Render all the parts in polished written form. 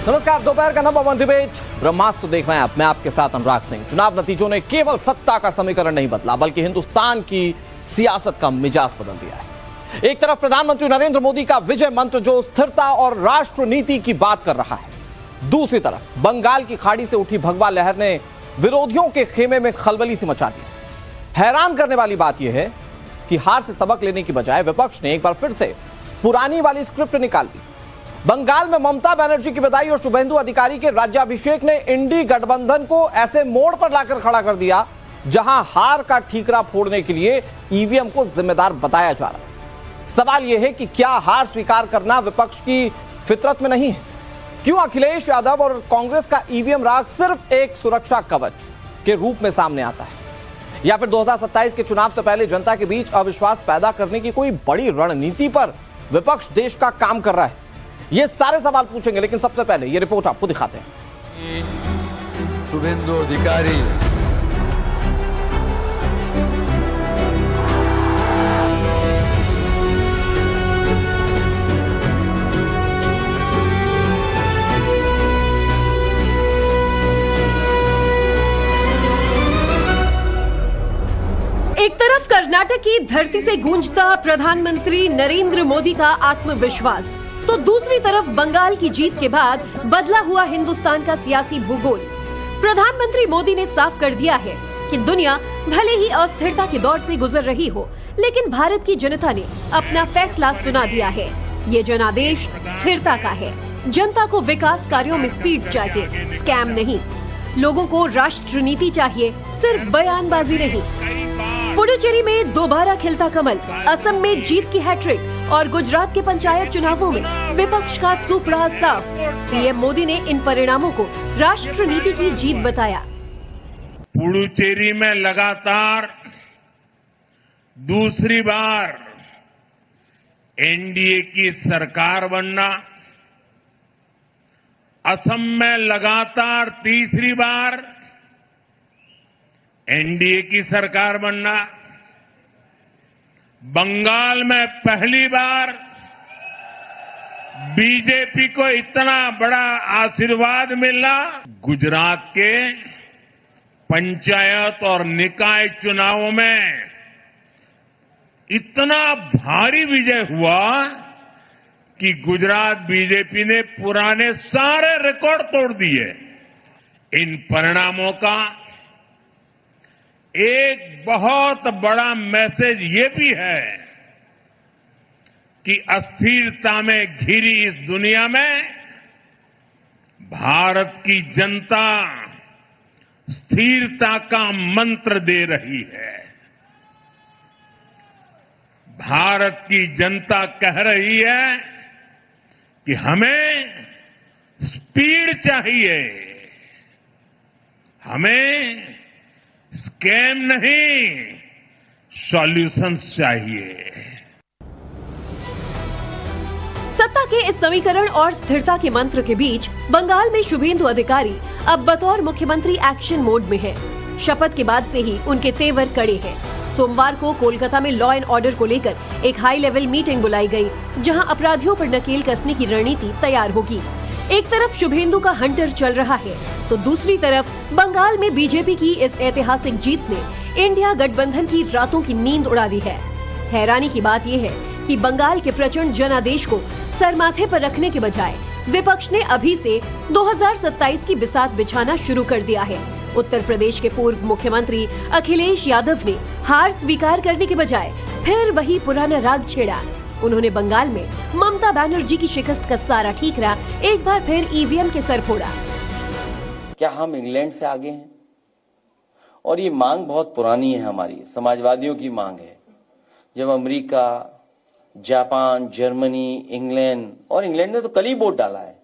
नमस्कार, दोपहर का नंबर 1 डिबेट ब्रह्मास्त्र देख रहे हैं आप। मैं आपके साथ अनुराग सिंह। चुनाव नतीजों ने केवल सत्ता का समीकरण नहीं बदला, बल्कि हिंदुस्तान की सियासत का मिजाज बदल दिया है। एक तरफ प्रधानमंत्री नरेंद्र मोदी का विजय मंत्र जो स्थिरता और राष्ट्र नीति की बात कर रहा है, दूसरी तरफ बंगाल की खाड़ी से उठी भगवा लहर ने विरोधियों के खेमे में खलबली सी मचा दी। हैरान करने वाली बात यह है कि हार से सबक लेने की बजाय विपक्ष ने एक बार फिर से पुरानी वाली स्क्रिप्ट निकाल ली। बंगाल में ममता बनर्जी की विदाई और शुभेंदु अधिकारी के राज्याभिषेक ने इंडी गठबंधन को ऐसे मोड़ पर लाकर खड़ा कर दिया जहां हार का ठीकरा फोड़ने के लिए ईवीएम को जिम्मेदार बताया जा रहा है। सवाल यह है कि क्या हार स्वीकार करना विपक्ष की फितरत में नहीं है? क्यों अखिलेश यादव और कांग्रेस का ईवीएम राग सिर्फ एक सुरक्षा कवच के रूप में सामने आता है? या फिर 2027 के चुनाव से पहले जनता के बीच अविश्वास पैदा करने की कोई बड़ी रणनीति पर विपक्ष देश का काम कर रहा है? ये सारे सवाल पूछेंगे, लेकिन सबसे पहले ये रिपोर्ट आपको दिखाते हैं। शुभेंदु अधिकारी एक तरफ कर्नाटक की धरती से गूंजता प्रधानमंत्री नरेंद्र मोदी का आत्मविश्वास, तो दूसरी तरफ बंगाल की जीत के बाद बदला हुआ हिंदुस्तान का सियासी भूगोल। प्रधानमंत्री मोदी ने साफ कर दिया है कि दुनिया भले ही अस्थिरता के दौर से गुजर रही हो, लेकिन भारत की जनता ने अपना फैसला सुना दिया है। ये जनादेश स्थिरता का है। जनता को विकास कार्यों में स्पीड चाहिए, स्कैम नहीं। लोगों को राष्ट्र नीति चाहिए, सिर्फ बयानबाजी नहीं। पुडुचेरी में दोबारा खिलता कमल, असम में जीत की हैट्रिक और गुजरात के पंचायत चुनावों में विपक्ष का सुपड़ा साफ। पीएम मोदी ने इन परिणामों को राष्ट्र नीति की जीत बताया। पुडुचेरी में लगातार दूसरी बार एनडीए की सरकार बनना, असम में लगातार तीसरी बार एनडीए की सरकार बनना, बंगाल में पहली बार बीजेपी को इतना बड़ा आशीर्वाद मिलना, गुजरात के पंचायत और निकाय चुनावों में इतना भारी विजय हुआ कि गुजरात बीजेपी ने पुराने सारे रिकॉर्ड तोड़ दिए। इन परिणामों का एक बहुत बड़ा मैसेज ये भी है कि अस्थिरता में घिरी इस दुनिया में भारत की जनता स्थिरता का मंत्र दे रही है। भारत की जनता कह रही है कि हमें स्पीड चाहिए, हमें स्कैम नहीं, सॉल्यूशंस चाहिए। सत्ता के इस समीकरण और स्थिरता के मंत्र के बीच बंगाल में शुभेंदु अधिकारी अब बतौर मुख्यमंत्री एक्शन मोड में है। शपथ के बाद से ही उनके तेवर कड़े हैं। सोमवार को कोलकाता में लॉ एंड ऑर्डर को लेकर एक हाई लेवल मीटिंग बुलाई गई, जहां अपराधियों पर नकेल कसने की रणनीति तैयार होगी। एक तरफ शुभेंदु का हंटर चल रहा है, तो दूसरी तरफ बंगाल में बीजेपी की इस ऐतिहासिक जीत ने इंडिया गठबंधन की रातों की नींद उड़ा दी है। हैरानी की बात यह है कि बंगाल के प्रचंड जनादेश को सरमाथे पर रखने के बजाय विपक्ष ने अभी से 2027 की बिसात बिछाना शुरू कर दिया है। उत्तर प्रदेश के पूर्व मुख्यमंत्री अखिलेश यादव ने हार स्वीकार करने के बजाय फिर वही पुराना राग छेड़ा। उन्होंने बंगाल में ममता बनर्जी की शिकस्त का सारा ठीकरा एक बार फिर ईवीएम के सर फोड़ा। क्या हम इंग्लैंड से आगे हैं? और ये मांग बहुत पुरानी है, हमारी समाजवादियों की मांग है। जब अमेरिका, जापान, जर्मनी, इंग्लैंड ने तो कल ही वोट डाला है।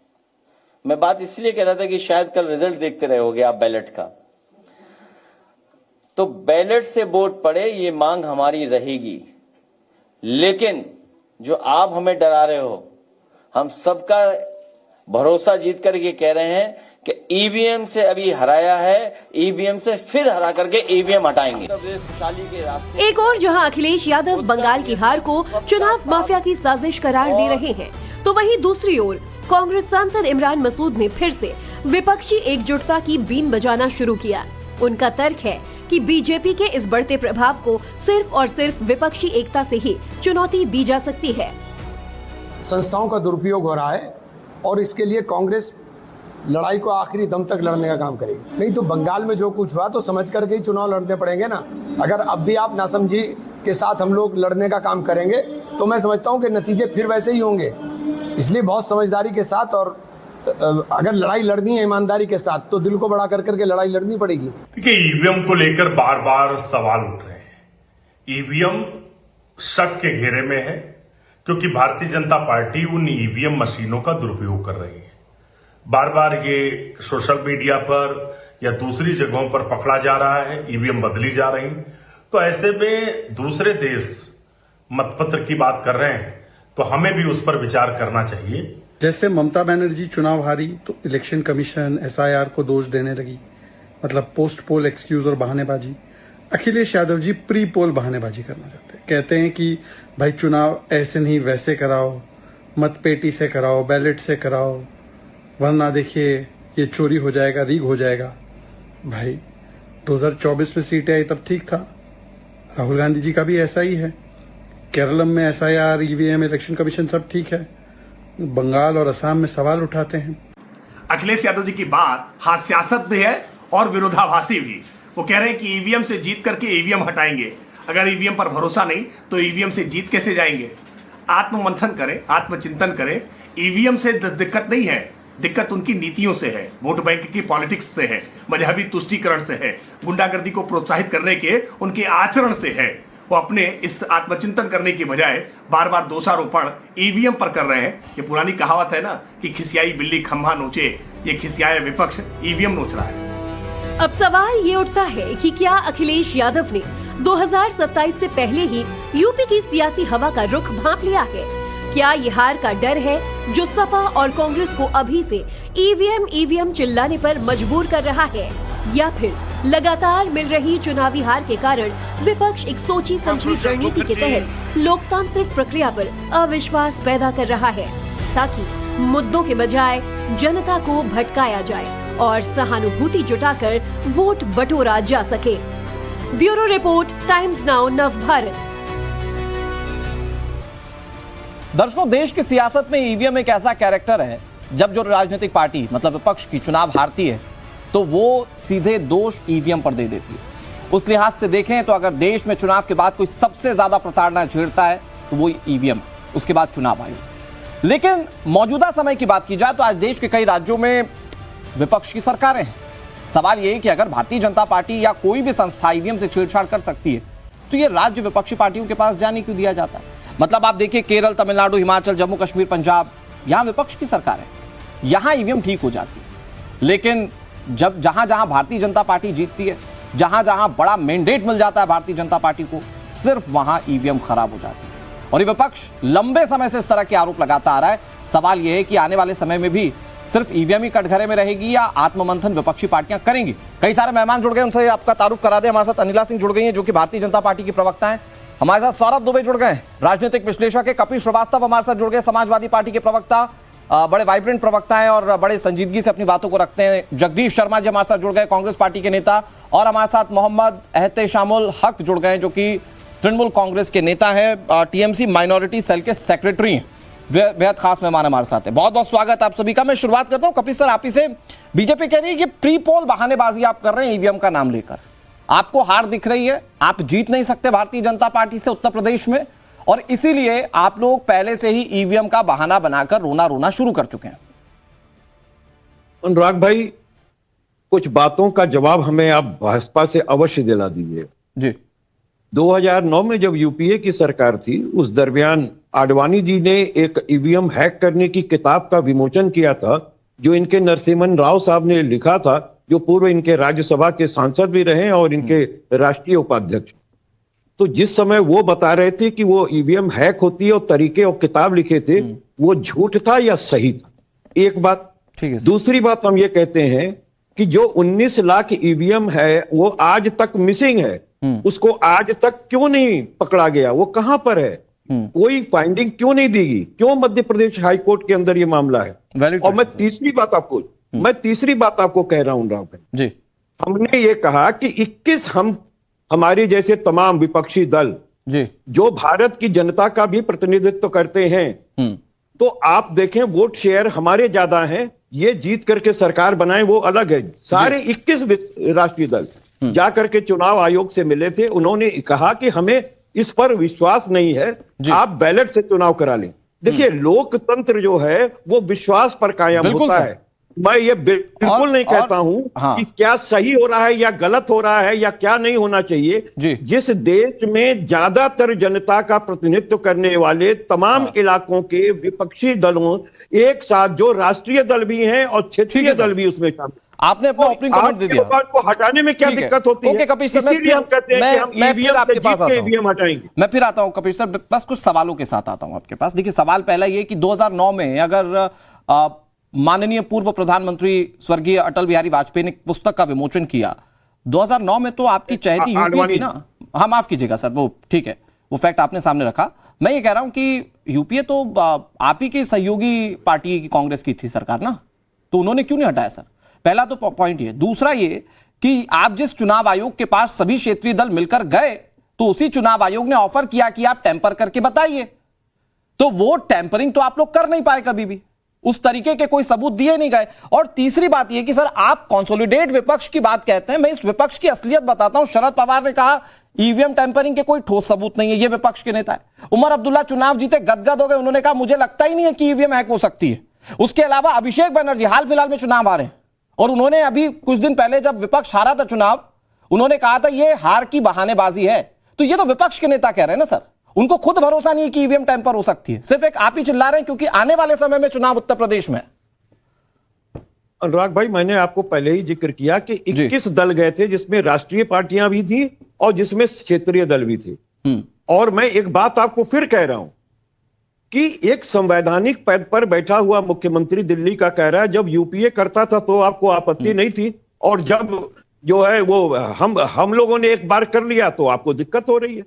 मैं बात इसलिए कह रहा था कि शायद कल रिजल्ट देखते रहे होगे आप बैलेट का, तो बैलेट से वोट पड़े ये मांग हमारी रहेगी। लेकिन जो आप हमें डरा रहे हो, हम सबका भरोसा जीत करके कह रहे हैं कि ईवीएम से अभी हराया है, ईवीएम से फिर हरा करके ईवीएम हटाएंगे। खुशहाली के रास्ते। एक और जहां अखिलेश यादव बंगाल की हार को चुनाव माफिया की साजिश करार दे रहे हैं, तो वहीं दूसरी ओर कांग्रेस सांसद इमरान मसूद ने फिर से विपक्षी एकजुटता की बीन बजाना शुरू किया। उनका तर्क है कि बीजेपी के इस बढ़ते प्रभाव को सिर्फ और सिर्फ विपक्षी एकता से ही चुनौती दी जा सकती है। संस्थाओं का दुरुपयोग हो रहा है और इसके लिए कांग्रेस लड़ाई को आखिरी दम तक लड़ने का काम करेगी। नहीं तो बंगाल में जो कुछ हुआ तो समझ करके ही चुनाव लड़ने पड़ेंगे ना। अगर अब भी आप नासमझी के साथ हम लोग लड़ने का काम करेंगे तो मैं समझता हूं कि नतीजे फिर वैसे ही होंगे। इसलिए बहुत समझदारी के साथ और अगर लड़ाई लड़नी है ईमानदारी के साथ तो दिल को बड़ा कर करके लड़ाई लड़नी पड़ेगी। देखिए, ईवीएम को लेकर बार बार सवाल उठ रहे हैं। ईवीएम शक के घेरे में है क्योंकि भारतीय जनता पार्टी उन ईवीएम मशीनों का दुरुपयोग कर रही है। बार बार ये सोशल मीडिया पर या दूसरी जगहों पर पकड़ा जा रहा है, ईवीएम बदली जा रही। तो ऐसे में दूसरे देश मतपत्र की बात कर रहे हैं तो हमें भी उस पर विचार करना चाहिए। जैसे ममता बनर्जी चुनाव हारी तो इलेक्शन कमीशन एसआईआर को दोष देने लगी, मतलब पोस्ट पोल एक्सक्यूज और बहानेबाजी। अखिलेश यादव जी प्री पोल बहानेबाजी करना चाहते हैं। कहते हैं कि भाई चुनाव ऐसे नहीं वैसे कराओ, मतपेटी से कराओ, बैलेट से कराओ, वरना देखिए ये चोरी हो जाएगा, रीग हो जाएगा। भाई 2024 में सीटें आई तब ठीक था। राहुल गांधी जी का भी ऐसा ही है। केरलम में एसआईआर, ईवीएम, इलेक्शन कमीशन सब ठीक है। बंगाल और असम में सवाल उठाते हैं। अखिलेश यादव जी की बात हास्यास्पद भी है और विरोधाभासी भी। वो कह रहे हैं कि ईवीएम से जीत करके ईवीएम हटाएंगे। अगर ईवीएम पर भरोसा नहीं तो ईवीएम से जीत कैसे जाएंगे? आत्ममंथन करें, आत्मचिंतन करें। ईवीएम से दिक्कत नहीं है, दिक्कत उनकी नीतियों से है, वोट बैंक की पॉलिटिक्स से है, मजहबी तुष्टीकरण से है, गुंडागर्दी को प्रोत्साहित करने के उनके आचरण से है। वो अपने इस आत्मचिंतन करने की बजाय बार बार दोषारोपण ईवीएम पर कर रहे हैं। ये पुरानी कहावत है ना कि खिसियाई बिल्ली खंभा नोचे, ये खिसियाया विपक्ष ईवीएम नोच रहा है। अब सवाल ये उठता है कि क्या अखिलेश यादव ने 2027 से पहले ही यूपी की सियासी हवा का रुख भांप लिया है? क्या ये हार का डर है जो सपा और कांग्रेस को अभी से ईवीएम चिल्लाने पर मजबूर कर रहा है, या फिर लगातार मिल रही चुनावी हार के कारण विपक्ष एक सोची समझी रणनीति के तहत लोकतांत्रिक प्रक्रिया पर अविश्वास पैदा कर रहा है ताकि मुद्दों के बजाय जनता को भटकाया जाए और सहानुभूति जुटाकर वोट बटोरा जा सके। Bureau report, times now, Navbharat. दर्शकों, देश की सियासत में ईवीएम एक ऐसा कैरेक्टर है, जब जो राजनीतिक पार्टी मतलब विपक्ष की चुनाव हारती है तो वो सीधे दोष ईवीएम पर दे देती है। उस लिहाज से देखें तो अगर देश में चुनाव के बाद कोई सबसे ज्यादा प्रताड़ना झेलता है तो वो ईवीएम, उसके बाद चुनाव आयोग। लेकिन मौजूदा समय की बात की जाए तो आज देश के कई राज्यों में विपक्ष की सरकारें हैं। सवाल ये है कि अगर भारतीय जनता पार्टी या कोई भी संस्था ईवीएम से छेड़छाड़ कर सकती है तो ये राज्य विपक्षी पार्टियों के पास जाने क्यों दिया जाता है? मतलब आप देखिए, केरल, तमिलनाडु, हिमाचल, जम्मू कश्मीर, पंजाब, यहां विपक्ष की सरकार है, यहां ईवीएम ठीक हो जाती है। लेकिन जब जहां जहां भारतीय जनता पार्टी जीतती है, जहां जहां बड़ा मैंडेट मिल जाता है भारतीय जनता पार्टी को, सिर्फ वहां ईवीएम खराब हो जाती है। और ये विपक्ष लंबे समय से इस तरह के आरोप लगाता आ रहा है। सवाल यह है कि आने वाले समय में भी सिर्फ ईवीएम ही कटघरे में रहेगी या आत्ममंथन विपक्षी पार्टियां करेंगी? कई सारे मेहमान जुड़ गए, उनसे आपका तारुफ करा दे। हमारे साथ अनिला सिंह जुड़ गई हैं जो कि भारतीय जनता पार्टी की प्रवक्ता हैं। हमारे साथ सौरभ दुबे जुड़ गए, राजनीतिक विश्लेषक है। कपिल श्रीवास्तव हमारे साथ जुड़ गए, समाजवादी पार्टी के प्रवक्ता, बड़े वाइब्रेंट प्रवक्ता हैं और बड़े संजीदगी से अपनी बातों को रखते हैं। जगदीश शर्मा जी हमारे साथ जुड़ गए, कांग्रेस पार्टी के नेता। और हमारे साथ मोहम्मद एहतेशामुल हक जुड़ गए जो कि तृणमूल कांग्रेस के नेता है, टीएमसी माइनॉरिटी सेल के सेक्रेटरी हैं। बेहद खास मेहमान हमारे साथ है। बहुत बहुत स्वागत आप सभी का। मैं शुरुआत करता हूं कपिल सर आप ही से। बीजेपी कह रही है कि प्री पोल बहानेबाजी आप कर रहे हैं ईवीएम का नाम लेकर, आपको हार दिख रही है, आप जीत नहीं सकते भारतीय जनता पार्टी से उत्तर प्रदेश में, और इसीलिए आप लोग पहले से ही ईवीएम का बहाना बनाकर रोना शुरू कर चुके हैं। अनुराग भाई, कुछ बातों का जवाब हमें आप भाजपा से अवश्य दिला दीजिए जी। 2009 में जब यूपीए की सरकार थी, उस दरमियान आडवाणी जी ने एक ईवीएम हैक करने की किताब का विमोचन किया था, जो इनके नरसिम्हन राव साहब ने लिखा था, जो पूर्व इनके राज्यसभा के सांसद भी रहे और इनके राष्ट्रीय उपाध्यक्ष। तो जिस समय वो बता रहे थे कि वो ईवीएम हैक होती है और तरीके और किताब लिखे थे, वो झूठ था या सही था? एक बात। दूसरी बात, हम ये कहते हैं कि जो 19 लाख ईवीएम है वो आज तक मिसिंग है, उसको आज तक क्यों नहीं पकड़ा गया? वो कहां पर है? कोई फाइंडिंग क्यों नहीं दी गई? क्यों मध्य प्रदेश हाई कोर्ट के अंदर ये मामला है? Valid और मैं question, तीसरी बात आपको कह रहा हूं राव भाई, जी हमने ये कहा कि 21 हमारे जैसे तमाम विपक्षी दल जी जो भारत की जनता का भी प्रतिनिधित्व करते हैं, तो आप देखें वोट शेयर हमारे ज्यादा हैं, ये जीत करके सरकार बनाए वो अलग है। सारे 21 राष्ट्रीय दल जा करके चुनाव आयोग से मिले थे, उन्होंने कहा कि हमें इस पर विश्वास नहीं है, आप बैलेट से चुनाव करा लें। देखिए लोकतंत्र जो है वो विश्वास पर कायम होता है। मैं ये बिल्कुल नहीं कहता हूं कि क्या सही हो रहा है या गलत हो रहा है या क्या नहीं होना चाहिए। जिस देश में ज्यादातर जनता का प्रतिनिधित्व करने वाले तमाम इलाकों के विपक्षी दलों एक साथ, जो राष्ट्रीय दल भी हैं और क्षेत्रीय दल भी उसमें शामिल, आपने अपना ओपनिंग कमेंट दे दिया, को हटाने में क्या दिक्कत होती है? ओके कपिल सर, इसीलिए हम कहते हैं कि हम मैं फिर आपके पास आता हूं, ईवीएम हटाएंगे। मैं फिर आता हूं कपिल सर, बस कुछ सवालों के साथ आता हूं आपके पास। देखिए सवाल पहला ये कि 2009 में अगर माननीय पूर्व प्रधानमंत्री स्वर्गीय अटल बिहारी वाजपेयी ने पुस्तक का विमोचन किया 2009 में, तो आपकी चहेती यूपीए थी ना? हाँ माफ कीजिएगा सर, वो ठीक है, वो फैक्ट आपने सामने रखा। मैं ये कह रहा हूं कि यूपीए तो आप ही की सहयोगी पार्टी की कांग्रेस की थी सरकार ना, तो उन्होंने क्यों नहीं हटाया सर? पहला तो पॉइंट ये। दूसरा ये कि आप जिस चुनाव आयोग के पास सभी क्षेत्रीय दल मिलकर गए, तो उसी चुनाव आयोग ने ऑफर किया कि आप टेम्पर करके बताइए, तो वो टेम्परिंग तो आप लोग कर नहीं पाए कभी भी, उस तरीके के कोई सबूत दिए नहीं गए। और तीसरी बात यह कि सर आप कंसोलिडेट विपक्ष की बात कहते हैं, मैं इस विपक्ष की असलियत बताता हूं। शरद पवार ने कहा ईवीएम टेम्परिंग के कोई ठोस सबूत नहीं है, ये विपक्ष के नेता है। उमर अब्दुल्ला चुनाव जीते गदगद हो गए, उन्होंने कहा मुझे लगता ही नहीं है कि ईवीएम हैक हो सकती है। उसके अलावा अभिषेक बनर्जी हाल फिलहाल में चुनाव आ रहे हैं, और उन्होंने अभी कुछ दिन पहले जब विपक्ष हारा था चुनाव, उन्होंने कहा था ये हार की बहानेबाजी है। तो ये तो विपक्ष के नेता कह रहे हैं ना सर, उनको खुद भरोसा नहीं है कि ईवीएम टैंपर हो सकती है, सिर्फ एक आप ही चिल्ला रहे हैं क्योंकि आने वाले समय में चुनाव उत्तर प्रदेश में। अनुराग भाई, मैंने आपको पहले ही जिक्र किया कि 21 दल गए थे, जिसमें राष्ट्रीय पार्टियां भी थी और जिसमें क्षेत्रीय दल भी थे। और मैं एक बात आपको फिर कह रहा हूं कि एक संवैधानिक पद पर बैठा हुआ मुख्यमंत्री दिल्ली का कह रहा है जब यूपीए करता था तो आपको आपत्ति नहीं थी, और जब जो है वो हम लोगों ने एक बार कर लिया तो आपको दिक्कत हो रही है।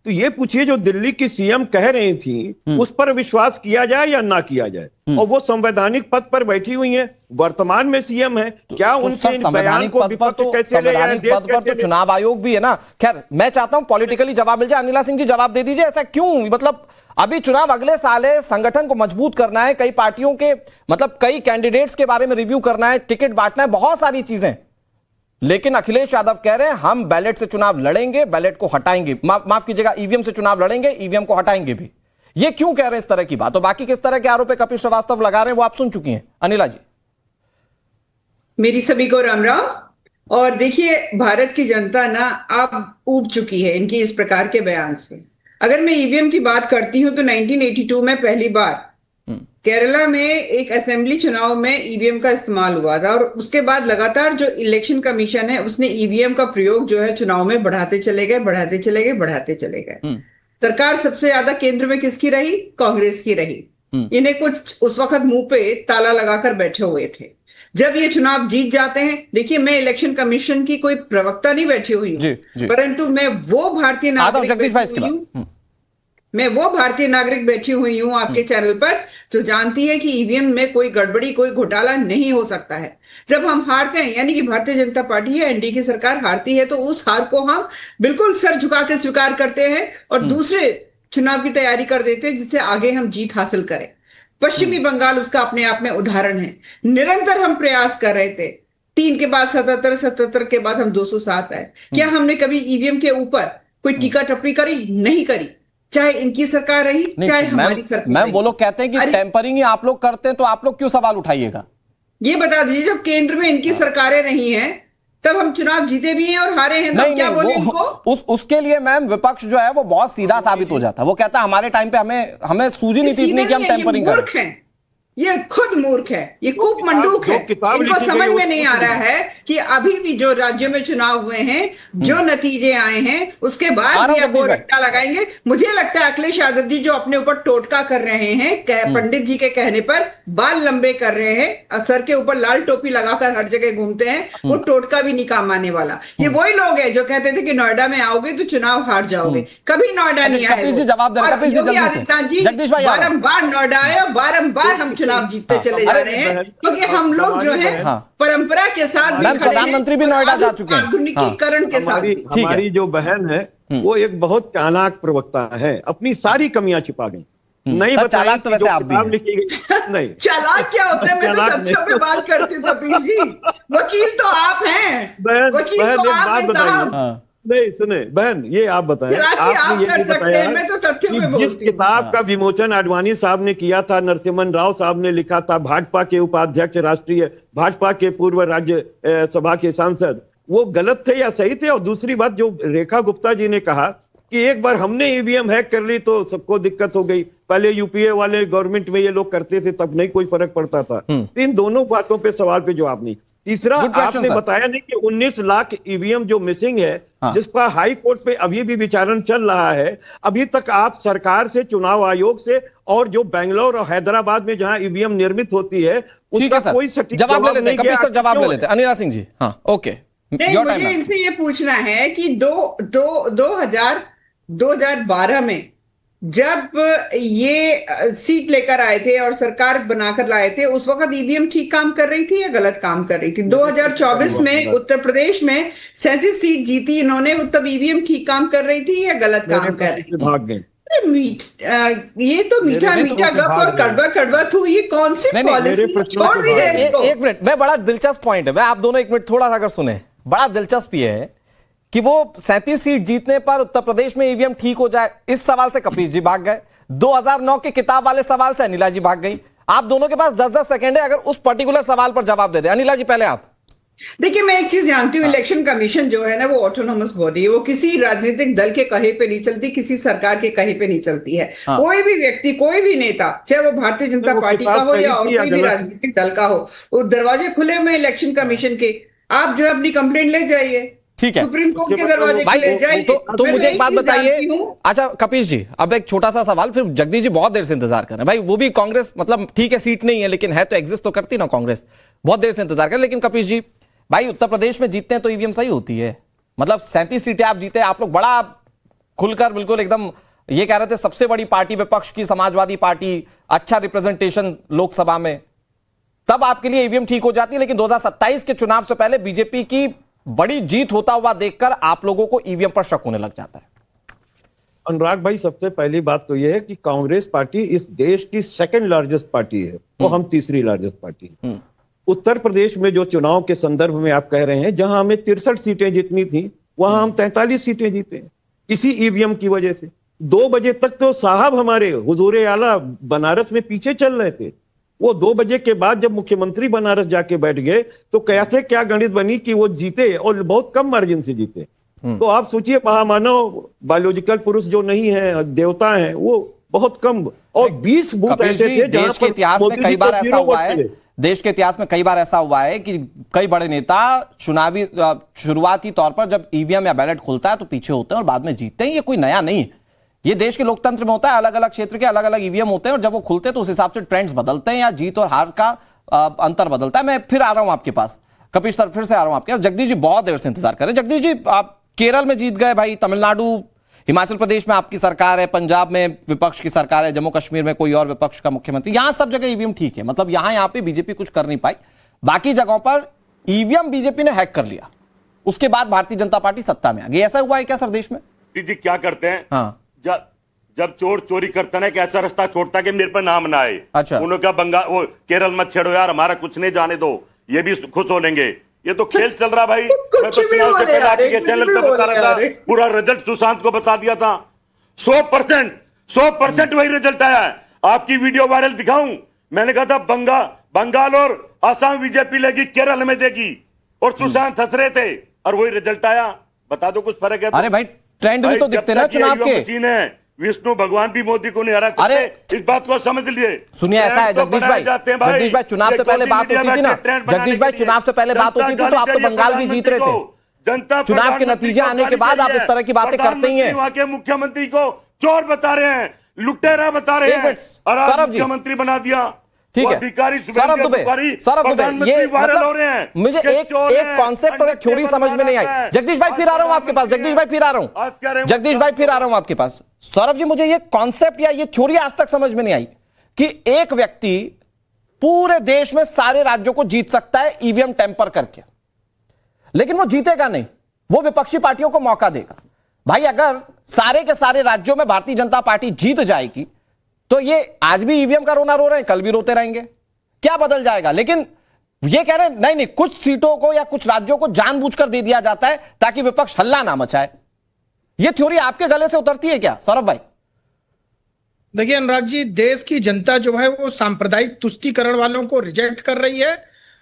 तो ये पूछिए जो दिल्ली की सीएम कह रही थी उस पर विश्वास किया जाए या ना किया जाए, और वो संवैधानिक पद पर बैठी हुई हैं, वर्तमान में सीएम है, क्या उनके इन बयान को विपक्ष कैसे ले जाए? संवैधानिक पद पर तो चुनाव आयोग भी है ना। खैर मैं चाहता हूं पॉलिटिकली जवाब मिल जाए। अनिला सिंह जी जवाब दे दीजिए, ऐसा क्यों? मतलब अभी चुनाव अगले साल है, संगठन को मजबूत करना है, कई पार्टियों के मतलब कई कैंडिडेट्स के बारे में रिव्यू करना है, टिकट बांटना है, बहुत सारी चीजें, लेकिन अखिलेश यादव कह रहे हैं हम बैलेट से चुनाव लड़ेंगे, बैलेट को हटाएंगे, माफ कीजिएगा ईवीएम से चुनाव लड़ेंगे, ईवीएम को हटाएंगे भी। ये क्यों कह रहे हैं इस तरह की बात? और बाकी किस तरह के आरोप कपिल श्रीवास्तव लगा रहे हैं वो आप सुन चुकी हैं। अनिला जी, मेरी सभी को राम राम। और देखिए भारत की जनता ना अब ऊब चुकी है इनकी इस प्रकार के बयान से। अगर मैं ईवीएम की बात करती हूं तो 1982 में पहली बार केरला में एक असेंबली चुनाव में ईवीएम का इस्तेमाल हुआ था, और उसके बाद लगातार जो इलेक्शन कमीशन है उसने ईवीएम का प्रयोग जो है चुनाव में बढ़ाते चले गए। सरकार सबसे ज्यादा केंद्र में किसकी रही? कांग्रेस की रही। इन्हें कुछ उस वक्त मुंह पे ताला लगाकर बैठे हुए थे। जब ये चुनाव जीत जाते हैं, देखिए मैं इलेक्शन कमीशन की कोई प्रवक्ता नहीं बैठी हुई हूं, परंतु मैं वो भारतीय नागरिक बैठी हुई हूं आपके चैनल पर जो जानती है कि ईवीएम में कोई गड़बड़ी, कोई घोटाला नहीं हो सकता है। जब हम हारते हैं, यानी कि भारतीय जनता पार्टी है, एनडीए की सरकार हारती है, तो उस हार को हम बिल्कुल सर झुका के स्वीकार करते हैं और दूसरे चुनाव की तैयारी कर देते हैं जिससे आगे हम जीत हासिल करें। पश्चिमी बंगाल उसका अपने आप में उदाहरण है। निरंतर हम प्रयास कर रहे थे, 3 के बाद 77 के बाद हम 207 आए। क्या हमने कभी ईवीएम के ऊपर कोई टीका टिप्पणी करी? नहीं करी, चाहे इनकी सरकार रही चाहे हमारी सरकार। मैम वो लोग कहते हैं कि टेम्परिंग ही आप लोग करते हैं, तो आप लोग क्यों सवाल उठाइएगा? ये बता दीजिए जब केंद्र में इनकी सरकारें नहीं है तब हम चुनाव जीते भी हैं और हारे हैं, तो क्या बोले इनको? उसके लिए मैम विपक्ष जो है वो बहुत सीधा साबित हो जाता है। वो कहता है हमारे टाइम पे हमें सूझी नहीं थी इतनी कि हम टेम्परिंग करें। ये खुद मूर्ख है, ये खूब मंडूक है। इनको समझ में नहीं आ रहा है कि अभी भी जो राज्यों में चुनाव हुए हैं, जो नतीजे आए हैं, उसके बाद भी अब वो रट्टा लगाएंगे। मुझे लगता है अखिलेश यादव जी जो अपने ऊपर टोटका कर रहे हैं, पंडित जी के कहने पर बाल लंबे कर रहे हैं, सर के ऊपर लाल टोपी लगाकर हर जगह घूमते हैं, वो टोटका भी नहीं काम आने वाला। ये वही लोग हैं जो कहते थे कि नोएडा में आओगे तो चुनाव हार जाओगे, कभी नोएडा नहीं आए। योगी आदित्यनाथ जी बारंबार नोएडा आए और बारंबार हम चुनाव जीतते चले जा रहे हैं, क्योंकि हम लोग जो है परंपरा के साथ भी खड़े हैं, प्रधानमंत्री भी नोएडा जा चुके हैं आधुनिकीकरण के साथ। हमारी जो बहन है वो एक बहुत चालाक प्रवक्ता है, अपनी सारी कमियां छिपा गई, नहीं बताया। चालाक तो वैसे आप भी लिखी गई नहीं। चालाक क्या होता है? मैं तो तथ्यों पे बात करती हूँ कपिल जी, वकील तो आप हैं, वकील तो आप हैं साहब। नहीं सुने बहन, ये आप बताएं, आपने ये बताया मैं तो तथ्यों पे जिस किताब का विमोचन आडवाणी साहब ने किया था, नरसिम्हन राव साहब ने लिखा था, भाजपा के उपाध्यक्ष, राष्ट्रीय भाजपा के पूर्व राज्य सभा के सांसद, वो गलत थे या सही थे? और दूसरी बात जो रेखा गुप्ता जी ने कहा कि एक बार हमने ईवीएम हैक कर ली तो सबको दिक्कत हो गई, पहले यूपीए वाले गवर्नमेंट में ये लोग करते थे तब नहीं कोई फर्क पड़ता था। इन दोनों बातों पे सवाल पे जवाब नहीं। तीसरा, आपने बताया नहीं कि 19 लाख ईवीएम जो मिसिंग है, जिसका हाई कोर्ट पे अभी भी विचारण चल रहा है, अभी तक आप सरकार से, चुनाव आयोग से और जो बेंगलोर और हैदराबाद में जहां ईवीएम निर्मित होती है उसका कोई सटीक जवाब ले लेते हैं। कपिल सर जवाब ले लेते हैं। अनिला सिंह जी, हाँ ओके। नहीं, मुझे इनसे ये पूछना है कि 2012 में जब ये सीट लेकर आए थे और सरकार बनाकर लाए थे, उस वक्त ईवीएम ठीक काम कर रही थी या गलत काम कर रही थी? 2024 में उत्तर प्रदेश में 37 सीट जीती इन्होंने, तब ईवीएम ठीक काम कर रही थी या गलत काम कर रही थी? भाग गए। ये तो मीठा मीठा गप और कड़वा कड़वा थू, ये कौन सी पॉलिसी? छोड़ दीजिए इसको। एक मिनट, मैं बड़ा दिलचस्प पॉइंट है, मैं आप दोनों एक मिनट थोड़ा सा अगर सुने, बड़ा दिलचस्प ये है कि वो 37 सीट जीतने पर उत्तर प्रदेश में ईवीएम ठीक हो जाए, इस सवाल से कपिल जी भाग गए। 2009 के किताब वाले सवाल से अनिला जी भाग गई। आप दोनों के पास 10-10 सेकंड है, अगर उस पर्टिकुलर सवाल पर जवाब दे दे। अनिला जी पहले आप। देखिए, मैं एक चीज जानती हूँ, इलेक्शन कमीशन जो है ना वो ऑटोनोमस बॉडी है, वो किसी राजनीतिक दल के कहे पे नहीं चलती, किसी सरकार के कहे पे नहीं चलती है। कोई भी व्यक्ति, कोई भी नेता, चाहे वो भारतीय जनता पार्टी का हो या और कोई भी राजनीतिक दल का हो, वो दरवाजे खुले हुए इलेक्शन कमीशन के, आप जो है अपनी कंप्लेंट ले जाइए, ठीक है, सुप्रीम कोर्ट के दरवाजे खुले जाइए। तो मुझे एक बात बताइए, अच्छा कपिल जी, अब एक छोटा सा सवाल, फिर जगदीश जी बहुत देर से इंतजार कर रहे हैं भाई, वो भी कांग्रेस, मतलब ठीक है सीट नहीं है लेकिन है तो एग्जिस्ट तो करती ना कांग्रेस, बहुत देर से इंतजार कर रहे हैं। लेकिन कपिल जी भाई, उत्तर प्रदेश में जीतते हैं तो ईवीएम सही होती है, मतलब 37 सीटें आप जीते, आप लोग बड़ा खुलकर बिल्कुल एकदम ये कह रहे थे सबसे बड़ी पार्टी विपक्ष की समाजवादी पार्टी, अच्छा रिप्रेजेंटेशन लोकसभा में, तब आपके लिए ईवीएम ठीक हो जाती है। लेकिन 2027 के चुनाव से पहले बीजेपी की बड़ी जीत होता हुआ देखकर आप लोगों को ईवीएम पर शक होने लग जाता है। अनुराग भाई, सबसे पहली बात तो यह है कि कांग्रेस पार्टी इस देश की सेकंड लार्जेस्ट पार्टी है, वो हम तीसरी लार्जेस्ट पार्टी है। उत्तर प्रदेश में जो चुनाव के संदर्भ में आप कह रहे हैं, जहां हमें 63 सीटें जीतनी थी, वहां हम 43 सीटें जीते इसी ईवीएम की वजह से। 2 बजे तक तो साहब हमारे हुजूर आला बनारस में पीछे चल रहे थे, वो 2 बजे के बाद जब मुख्यमंत्री बनारस जाके बैठ गए तो कैसे क्या गणित बनी कि वो जीते और बहुत कम मार्जिन से जीते। तो आप सोचिए, महामानव बायोलॉजिकल पुरुष जो नहीं है, देवता हैं, वो बहुत कम, और 20 बूथ ऐसे थे देश के इतिहास में कई बार ऐसा हुआ है, देश के इतिहास में कई बार ऐसा हुआ है कि कई बड़े नेता चुनावी शुरुआती तौर पर जब ईवीएम या बैलेट खुलता है तो पीछे होते हैं और बाद में जीतते हैं। ये कोई नया नहीं है, ये देश के लोकतंत्र में होता है, अलग अलग क्षेत्र के अलग अलग ईवीएम होते हैं और जब वो खुलते हैं तो उस हिसाब से ट्रेंड्स बदलते हैं या जीत और हार का अंतर बदलता है। मैं फिर आ रहा हूं आपके पास, कपिल सर फिर से आ रहा हूं आपके पास। जगदीश जी बहुत देर से इंतजार कर रहे हैं। जगदीश जी, आप केरल में जीत गए भाई, तमिलनाडु, हिमाचल प्रदेश में आपकी सरकार है, पंजाब में विपक्ष की सरकार है, जम्मू कश्मीर में कोई और विपक्ष का मुख्यमंत्री, यहां सब जगह ईवीएम ठीक है, मतलब यहां पे बीजेपी कुछ कर नहीं पाई, बाकी जगहों पर ईवीएम बीजेपी ने हैक कर लिया, उसके बाद भारतीय जनता पार्टी सत्ता में आ गई। ऐसा हुआ है क्या सर देश में? जी क्या करते हैं, हाँ, जब चोर चोरी करता है, ऐसा रास्ता छोड़ता है कि मेरे पर नाम ना आए। अच्छा, उन्होंने कहा वो केरल मत छेड़ो यार, हमारा कुछ नहीं जाने दो, ये भी खुश हो लेंगे। ये तो खेल चल रहा भाई। मैं तो चुनाव से पहले आपके चैनल पे बता रहा था, पूरा रिजल्ट सुशांत को बता दिया था, 100% वही रिजल्ट आया है। आपकी वीडियो वायरल दिखाऊं, मैंने कहा था बंगाल और आसाम बीजेपी लेगी, केरल में देगी, और सुशांत हंस रहे थे और वही रिजल्ट आया। बता दो कुछ फर्क है तो? अरे भाई ट्रेंड भी तो दिखते ना चुनाव के। विष्णु भगवान भी मोदी को नहीं हरा सकते, इस बात को समझ लिए। सुनिए, ऐसा है जगदीश भाई, जगदीश भाई चुनाव से पहले बात होती थी ना, जगदीश भाई चुनाव से पहले बात होती थी तो आप तो बंगाल भी जीत रहे थे। जनता चुनाव के नतीजे आने के बाद आप इस तरह की बातें करते ही हैं। वहां के मुख्यमंत्री को चोर बता रहे हैं, लुटेरा बता रहे हैं, और आज मुख्यमंत्री बना दिया। ठीक है, अधिकारी सौरभ दुबे, ये वायरल हो रहे हैं। मुझे एक कॉन्सेप्ट और एक थ्योरी समझ में नहीं आई। जगदीश भाई फिर आ रहा हूं आपके पास, जगदीश भाई फिर आ रहा हूं, जगदीश भाई फिर आ रहा हूं आपके पास। सौरभ जी, मुझे ये कॉन्सेप्ट या ये थ्योरी आज तक समझ में नहीं आई कि एक व्यक्ति पूरे देश में सारे राज्यों को जीत सकता है ईवीएम टेम्पर करके, लेकिन वो जीतेगा नहीं, वो विपक्षी पार्टियों को मौका देगा। भाई अगर सारे के सारे राज्यों में भारतीय जनता पार्टी जीत जाएगी तो ये आज भी ईवीएम का रोना रो रहे हैं, कल भी रोते रहेंगे, क्या बदल जाएगा? लेकिन ये कह रहे हैं नहीं, कुछ सीटों को या कुछ राज्यों को जानबूझकर दे दिया जाता है ताकि विपक्ष हल्ला ना मचाए। ये थ्योरी आपके गले से उतरती है क्या सौरभ भाई? देखिए अनुराग जी, देश की जनता जो है वो सांप्रदायिक तुष्टीकरण वालों को रिजेक्ट कर रही है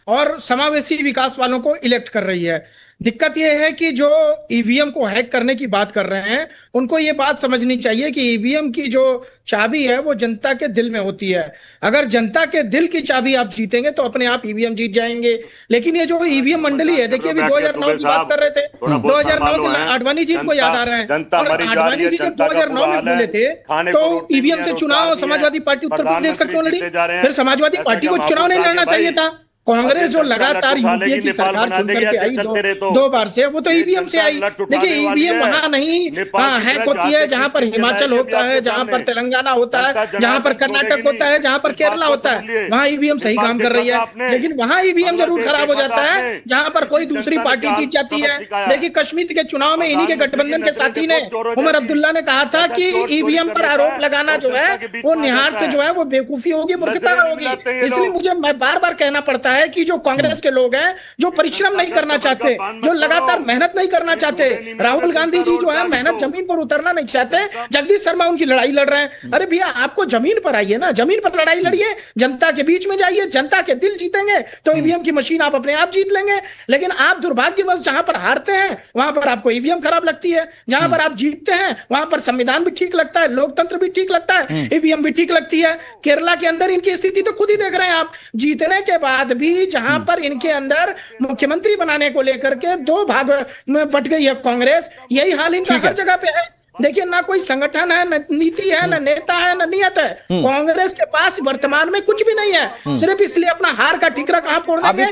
और समावेशी विकास वालों को इलेक्ट कर रही है। दिक्कत यह है कि जो ईवीएम को हैक करने की बात कर रहे हैं उनको ये बात समझनी चाहिए कि ईवीएम की जो चाबी है वो जनता के दिल में होती है। अगर जनता के दिल की चाबी आप जीतेंगे तो अपने आप ईवीएम जीत जाएंगे। लेकिन ये जो ईवीएम मंडली है, देखिए अभी 2009 की बात कर रहे थे, 2009 के आडवाणी जी को याद आ रहा है, और आडवाणी जी जब 2009 में बोले थे तो ईवीएम से चुनाव समाजवादी पार्टी उत्तर प्रदेश का क्यों लड़ी? फिर समाजवादी पार्टी को चुनाव नहीं लड़ना चाहिए था। कांग्रेस जो लगातार यूपीए की सरकार चुन करके आई दो बार से, वो तो ईवीएम से आई। देखिए ईवीएम वहां नहीं हैक होती है जहां पर हिमाचल होता है, जहां पर तेलंगाना होता है, जहां पर कर्नाटक होता है, जहां पर केरला होता है, वहां ईवीएम सही काम कर रही है। लेकिन वहां ईवीएम जरूर खराब हो जाता है जहां पर कोई दूसरी पार्टी जीत जाती है। देखिए कश्मीर के चुनाव में इन्हीं के गठबंधन के साथी ने, उमर अब्दुल्ला ने कहा था कि ईवीएम पर आरोप लगाना जो है वो निहारत जो है वो बेवकूफी होगी, मूर्खता होगी। इसलिए मुझे मैं बार बार कहना पड़ता है कि जो कांग्रेस के लोग हैं जो परिश्रम नहीं करना चाहते, जो लगातार मेहनत नहीं करना चाहते, राहुल गांधी जी जो है मेहनत जमीन पर उतरना नहीं चाहते, जगदीश शर्मा उनकी लड़ाई लड़ रहे हैं। अरे भैया आपको जमीन पर आइए ना, जमीन पर लड़ाई लड़िए, जनता के बीच में जाइए, जनता के दिल जीतेंगे तो ईवीएम की मशीन आप अपने आप जीत लेंगे। लेकिन आप दुर्भाग्यवश जहां पर हारते हैं वहां पर आपको ईवीएम खराब लगती है, जहां पर आप जीतते हैं वहां पर संविधान भी ठीक लगता है, लोकतंत्र भी ठीक लगता है, ईवीएम भी ठीक लगती है। केरला के अंदर इनकी स्थिति तो खुद ही देख रहे हैं आप, जीतने के बाद भी जहां पर इनके अंदर मुख्यमंत्री बनाने को लेकर के दो भाग में बट गई है कांग्रेस, यही हाल इनका हर जगह पे है। देखिए ना कोई संगठन है, न नीति है, न नेता है, न नियत है। कांग्रेस के पास वर्तमान में कुछ भी नहीं है, सिर्फ इसलिए अपना हार का ठीकरा कहां फोड़ देंगे।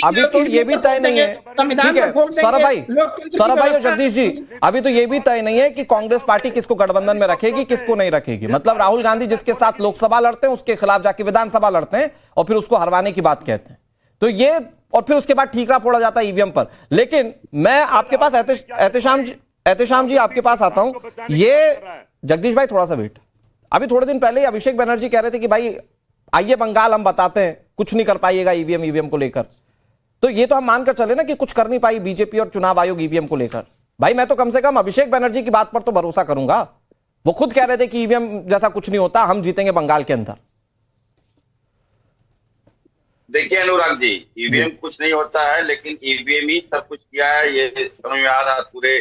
अभी तो ये भी तय नहीं है, ठीक है सौरभ भाई और जगदीश जी, अभी तो ये भी तय नहीं है कि कांग्रेस पार्टी किसको गठबंधन में रखेगी, किसको नहीं रखेगी। मतलब राहुल गांधी जिसके साथ लोकसभा लड़ते हैं उसके खिलाफ जाके विधानसभा लड़ते हैं और फिर उसको हरवाने की बात कहते हैं, तो ये, और फिर उसके बाद ठीकरा फोड़ा जाता है ईवीएम पर। लेकिन मैं आपके पास एहतेशाम जी आपके पास आता हूं। ये जगदीश भाई थोड़ा सा वेट, अभी थोड़े दिन पहले अभिषेक बनर्जी कह रहे थे कि भाई आइए बंगाल हम बताते हैं, कुछ नहीं कर पाइएगा ईवीएम को लेकर। तो ये तो हम मानकर चले ना कि कुछ कर नहीं पाई बीजेपी और चुनाव आयोग ईवीएम को लेकर। भाई मैं तो कम से कम अभिषेक बनर्जी की बात पर तो भरोसा करूंगा, वो खुद कह रहे थे कि ईवीएम जैसा कुछ नहीं होता, हम जीतेंगे बंगाल के अंदर। देखिए अनुराग जी, ईवीएम कुछ नहीं होता है, लेकिन ईवीएम ही सब कुछ किया है, ये समझ में आ रहा है पूरे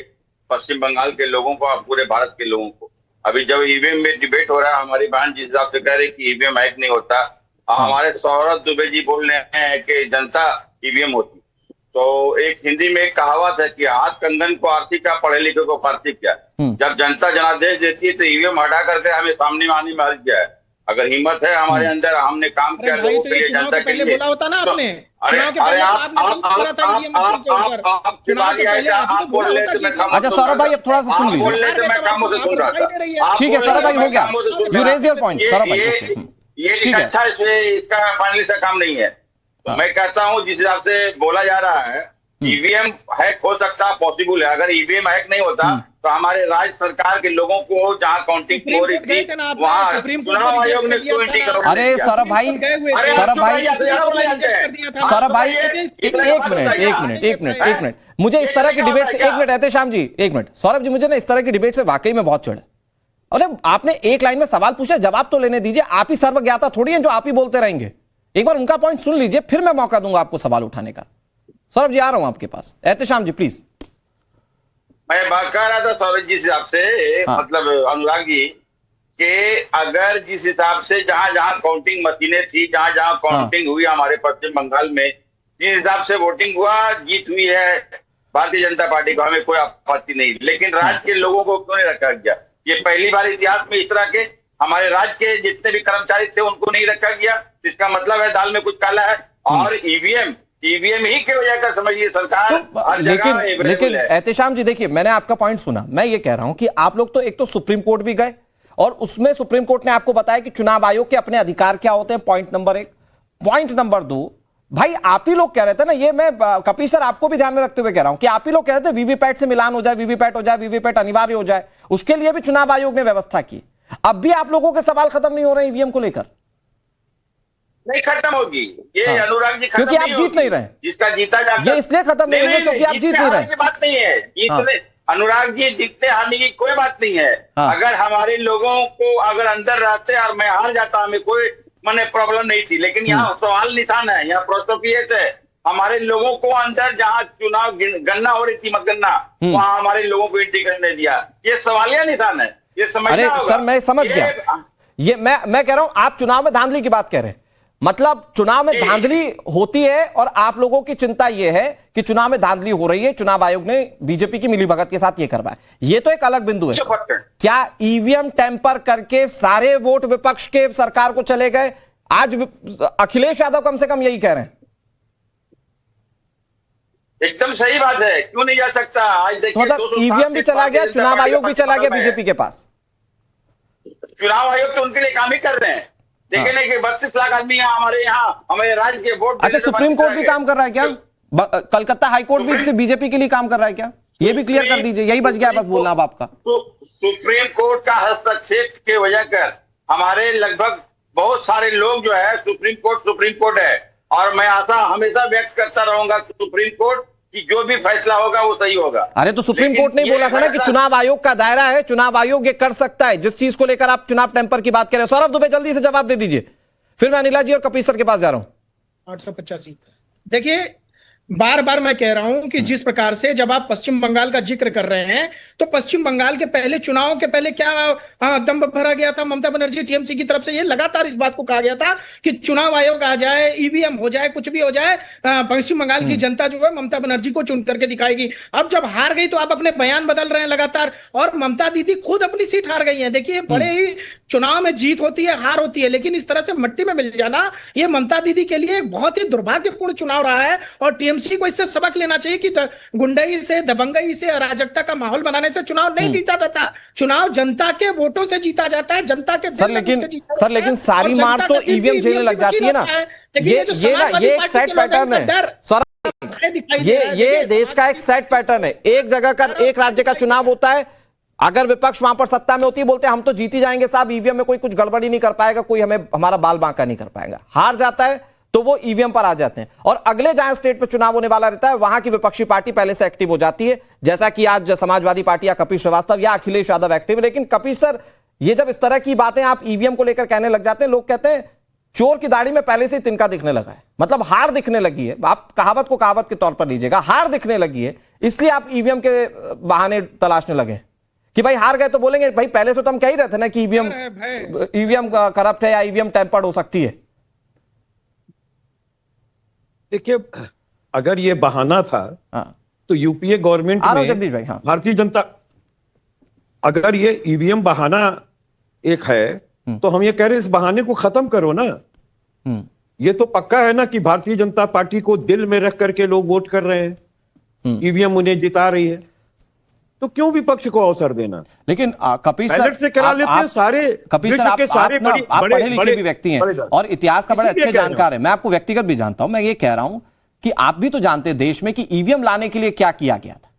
पश्चिम बंगाल के लोगों को और पूरे भारत के लोगों को। अभी जब ईवीएम में डिबेट हो रहा है, हमारी बहन जिस हिसाब से कह रही कि ईवीएम हैक नहीं होता, हमारे सौरभ दुबे जी बोल रहे हैं कि जनता ईवीएम होती। तो एक हिंदी में एक कहावत है कि हाथ कंगन को आरसी क्या, पढ़े लिखे को फारसी क्या। जब जनता जनादेश देती है तो ईवीएम हटा करके हमें सामने आने में क्या है। अगर हिम्मत है हमारे अंदर, हमने काम किया लोगों के लिए, जनता के लिए। बोला होता ना आपने, अच्छा सौरभ भाई अब थोड़ा सा सुन लीजिए, ठीक है सौरभ भाई हो गया, you raise your point Saurabh भाई। ये एक अच्छा इसका फाइनली सा काम नहीं है। तो मैं कहता हूँ जिस हिसाब से बोला जा रहा है ईवीएम हैक हो सकता है, पॉसिबल है। अगर ईवीएम हैक नहीं होता तो हमारे राज्य सरकार के लोगों को जहाँ काउंटिंग हो रही थी वहाँ चुनाव आयोग ने क्यों एंट्री करो। अरे सौरभ भाई एक मिनट मुझे इस तरह की डिबेट से, एक मिनट एहतेशाम जी एक मिनट, सौरभ जी मुझे ना इस तरह की डिबेट से वाकई में बहुत चिढ़। अरे आपने एक लाइन में सवाल पूछा, जवाब तो लेने दीजिए। आप ही सर्वज्ञाता थोड़ी है जो आप ही बोलते रहेंगे। एक बार उनका पॉइंट सुन लीजिए, फिर मैं मौका दूंगा आपको सवाल उठाने का। सौरभ जी आ रहा हूं आपके पास, एहतेशाम जी प्लीज। मैं बात कर रहा था सौरभ जी हिसाब से, मतलब अनुराग जी कि अगर जिस हिसाब से जहां जहां काउंटिंग मशीनें थी, जहां जहां काउंटिंग हुई हमारे पश्चिम बंगाल में, जिस हिसाब से वोटिंग हुआ, जीत हुई है भारतीय जनता पार्टी को, हमें कोई आपत्ति नहीं। लेकिन राज्य के लोगों को क्यों नहीं रखा गया? ये पहली बार इतिहास में इस तरह के हमारे राज्य के जितने भी कर्मचारी थे उनको नहीं रखा गया। इसका मतलब है दाल में कुछ काला है। और ईवीएम ही की वजह का समझिए सरकार हर जगह लेकिन एहतेशाम जी देखिए, मैंने आपका पॉइंट सुना। मैं ये कह रहा हूं कि आप लोग तो एक तो सुप्रीम कोर्ट भी गए और उसमें सुप्रीम कोर्ट ने आपको बताया कि चुनाव आयोग के अपने अधिकार क्या होते हैं, पॉइंट नंबर 1। पॉइंट नंबर 2, भाई आप ही लोग कह रहे थे ना, ये मैं कपिल सर आपको भी ध्यान में रखते हुए कह रहा हूं कि आप ही लोग कह रहे थे वीवीपैट से मिलान हो जाए, वीवीपैट हो जाए, वीवीपैट अनिवार्य हो जाए, उसके लिए भी चुनाव आयोग ने व्यवस्था की। अब भी आप लोगों के सवाल खत्म नहीं हो रहे ईवीएम को लेकर? नहीं खत्म होगी ये अनुराग जी, क्योंकि आप जीत नहीं रहे। जिसका जीता जाता ये इसलिए खत्म नहीं होगी क्योंकि आप जीत नहीं रहे। बात नहीं है जीतने, अनुराग जी जीतने हारने की कोई बात नहीं है। अगर हमारे लोगों को अगर अंदर रहते और मैं हार जाता, हमें कोई मैंने प्रॉब्लम नहीं थी। लेकिन यहाँ सवाल निशान है, यहाँ प्रोटोकॉल है, हमारे लोगों को अंदर जहाँ चुनाव गणना हो रही थी, मतगणना, वहां हमारे लोगों को एंट्री करने दिया। ये सवालिया निशान है, ये समझना होगा। सर मैं समझ गया, ये मैं कह रहा हूं आप चुनाव में धांधली की बात कह रहे हैं। मतलब चुनाव में धांधली होती है और आप लोगों की चिंता यह है कि चुनाव में धांधली हो रही है, चुनाव आयोग ने बीजेपी की मिलीभगत के साथ यह करवाया। यह तो एक अलग बिंदु है। क्या ईवीएम टेम्पर करके सारे वोट विपक्ष के सरकार को चले गए? आज अखिलेश यादव कम से कम यही कह रहे हैं। एकदम सही बात है, क्यों नहीं जा सकता? आज देखिए मतलब ईवीएम भी चला गया, चुनाव आयोग भी चला गया बीजेपी के पास। चुनाव आयोग तो उनके लिए काम ही कर रहे हैं। देखें कि 32 लाख आदमी हमारे यहाँ हमारे राज्य के वोट। अच्छा, सुप्रीम कोर्ट भी काम कर रहा है क्या? कलकत्ता हाईकोर्ट भी सिर्फ बीजेपी के लिए काम कर रहा है क्या? ये भी क्लियर कर दीजिए, यही बच गया बस बोलना अब आपका। सुप्रीम कोर्ट का हस्तक्षेप के वजह कर हमारे लगभग बहुत सारे लोग जो है सुप्रीम कोर्ट है, और मैं आशा हमेशा व्यक्त करता रहूंगा कि सुप्रीम कोर्ट कि जो भी फैसला होगा वो सही होगा। अरे तो सुप्रीम कोर्ट ने बोला था ना कि चुनाव आयोग का दायरा है, चुनाव आयोग ये कर सकता है। जिस चीज को लेकर आप चुनाव टेम्पर की बात कर रहे हैं, सौरभ दुबे जल्दी से जवाब दे दीजिए, फिर मैं अनिला जी और कपिल सर के पास जा रहा हूं। 885 देखिए, बार बार मैं कह रहा हूं कि जिस प्रकार से जब आप पश्चिम बंगाल का जिक्र कर रहे हैं, तो पश्चिम बंगाल के पहले चुनाव के पहले क्या दम भरा गया था ममता बनर्जी टीएमसी की तरफ से? ये लगातार इस बात को कहा गया था कि चुनाव आयोग आ जाए, ईवीएम हो जाए, कुछ भी हो जाए, पश्चिम बंगाल की जनता जो है ममता बनर्जी को चुन करके दिखाएगी। अब जब हार गई तो आप अपने बयान बदल रहे हैं लगातार, और ममता दीदी खुद अपनी सीट हार गई है। देखिए, बड़े ही चुनाव में जीत होती है, हार होती है, लेकिन इस तरह से मट्टी में मिल जाना ये ममता दीदी के लिए एक बहुत ही दुर्भाग्यपूर्ण चुनाव रहा है। और टीएमसी को इससे सबक लेना चाहिए कि गुंडई से, दबंगई से, अराजकता का माहौल बनाने से चुनाव नहीं जीता जाता। चुनाव जनता के वोटों से जीता जाता है, जनता के सर लेकिन सारी मार तो ईवीएम झेलने लग जाती है ना। ये एक सेट पैटर्न है, ये देश का एक सेट पैटर्न है। एक जगह का, एक राज्य का चुनाव होता है, अगर विपक्ष वहां पर सत्ता में होती है, बोलते हैं हम तो जीत ही जाएंगे साहब, ईवीएम में कोई कुछ गड़बड़ी नहीं कर पाएगा, कोई हमें हमारा बाल बांका नहीं कर पाएगा। हार जाता है तो वो ईवीएम पर आ जाते हैं, और अगले जहां स्टेट पे चुनाव होने वाला रहता है वहां की विपक्षी पार्टी पहले से एक्टिव हो जाती है, जैसा कि आज समाजवादी पार्टी या कपिल श्रीवास्तव या अखिलेश यादव एक्टिव है। लेकिन कपिल सर, ये जब इस तरह की बातें आप ईवीएम को लेकर कहने लग जाते हैं, लोग कहते हैं चोर की दाढ़ी में पहले से ही तिनका दिखने लगा है। मतलब हार दिखने लगी है, आप कहावत को कहावत के तौर पर लीजिएगा, हार दिखने लगी है, इसलिए आप ईवीएम के बहाने तलाशने लगे कि भाई हार गए तो बोलेंगे भाई पहले से तो हम कह ही रहे थे ना कि ईवीएम करप्ट है या ईवीएम टेम्पर्ड हो सकती है। देखिए, अगर ये बहाना था तो यूपीए गवर्नमेंट में जगदीश भाई, भारतीय जनता, अगर ये ईवीएम बहाना एक है तो हम ये कह रहे हैं इस बहाने को खत्म करो ना। ये तो पक्का है ना कि भारतीय जनता पार्टी को दिल में रख करके लोग वोट कर रहे हैं, ईवीएम उन्हें जिता रही है, तो क्यों विपक्ष को अवसर देना? लेकिन कपिल सर से करा लेते हैं सारे। कपिल सर, आप पढ़े लिखे भी व्यक्ति हैं और इतिहास का बड़े अच्छे जानकार है, मैं आपको व्यक्तिगत भी जानता हूं। मैं ये कह रहा हूं कि आप भी तो जानते हैं देश में कि ईवीएम लाने के लिए क्या किया गया था।